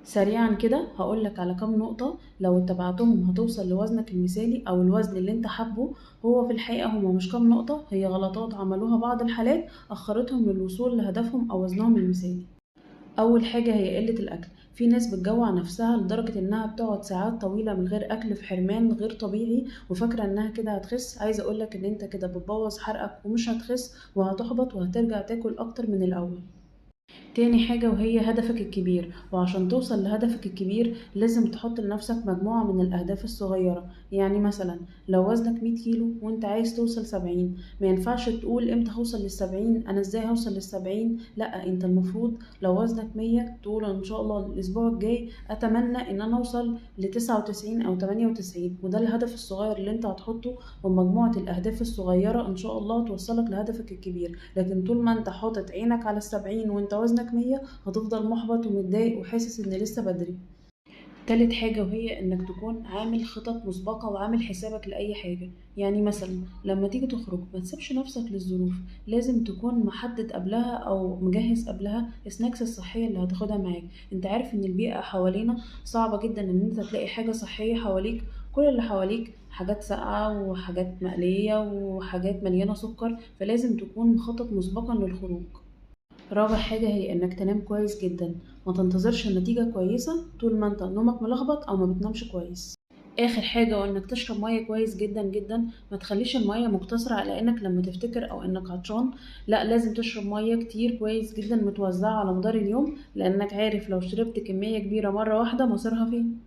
سريعا كده هقولك على كام نقطة لو اتبعتهم هتوصل لوزنك المثالي أو الوزن اللي انت حابه. هو في الحقيقة هما مش كام نقطة، هي غلطات عملوها بعض الحالات أخرتهم من الوصول لهدفهم أو وزنهم المثالي. أول حاجة هي قلة الأكل. في ناس بتجوع نفسها لدرجة إنها بتقعد ساعات طويلة من غير أكل في حرمان غير طبيعي وفاكرة إنها كده هتخس. عايزة أقولك إن انت كده بتبوظ حرقك ومش هتخس وهتحبط وهترجع تاكل أكتر من الأول. تاني حاجة وهي هدفك الكبير، وعشان توصل لهدفك الكبير لازم تحط لنفسك مجموعة من الأهداف الصغيرة. يعني مثلا لو وزنك 100 كيلو وانت عايز توصل 70، ما ينفعش تقول امتى هوصل لل70، انا ازاي هوصل لل70. لا، انت المفروض لو وزنك 100 تقول ان شاء الله الاسبوع الجاي اتمنى ان انا اوصل ل99 او 98، وده الهدف الصغير اللي انت هتحطه. ومجموعة الأهداف الصغيرة إن شاء الله توصلك لهدفك الكبير. لكن طول ما انت حاطط عينك على ال70 وانت وزنك 100 هتفضل محبط ومتضايق وحاسس إن لسه بدري. تالت حاجة وهي إنك تكون عامل خطط مسبقة وعامل حسابك لأي حاجة. يعني مثلا لما تيجي تخرج ما تسيبش نفسك للظروف، لازم تكون محدد قبلها أو مجهز قبلها السناكس الصحية اللي هتاخدها معاك. انت عارف إن البيئة حوالينا صعبة جدا إن انت تلاقي حاجة صحية حواليك. كل اللي حواليك حاجات ساقعة وحاجات مقلية وحاجات مليانة سكر، فلازم تكون مخطط مسبقا للخروج. رابع حاجة هي إنك تنام كويس جدا. ما تنتظرش النتيجة كويسة طول ما انت نومك ملخبط أو ما بتنامش كويس. آخر حاجة وإنك تشرب مية كويس جدا جدا. ما تخليش المية مقتصرة على إنك لما تفتكر أو إنك عطشان، لا، لازم تشرب مية كتير كويس جدا متوزعة على مدار اليوم، لأنك عارف لو شربت كمية كبيرة مرة واحدة مصيرها فين.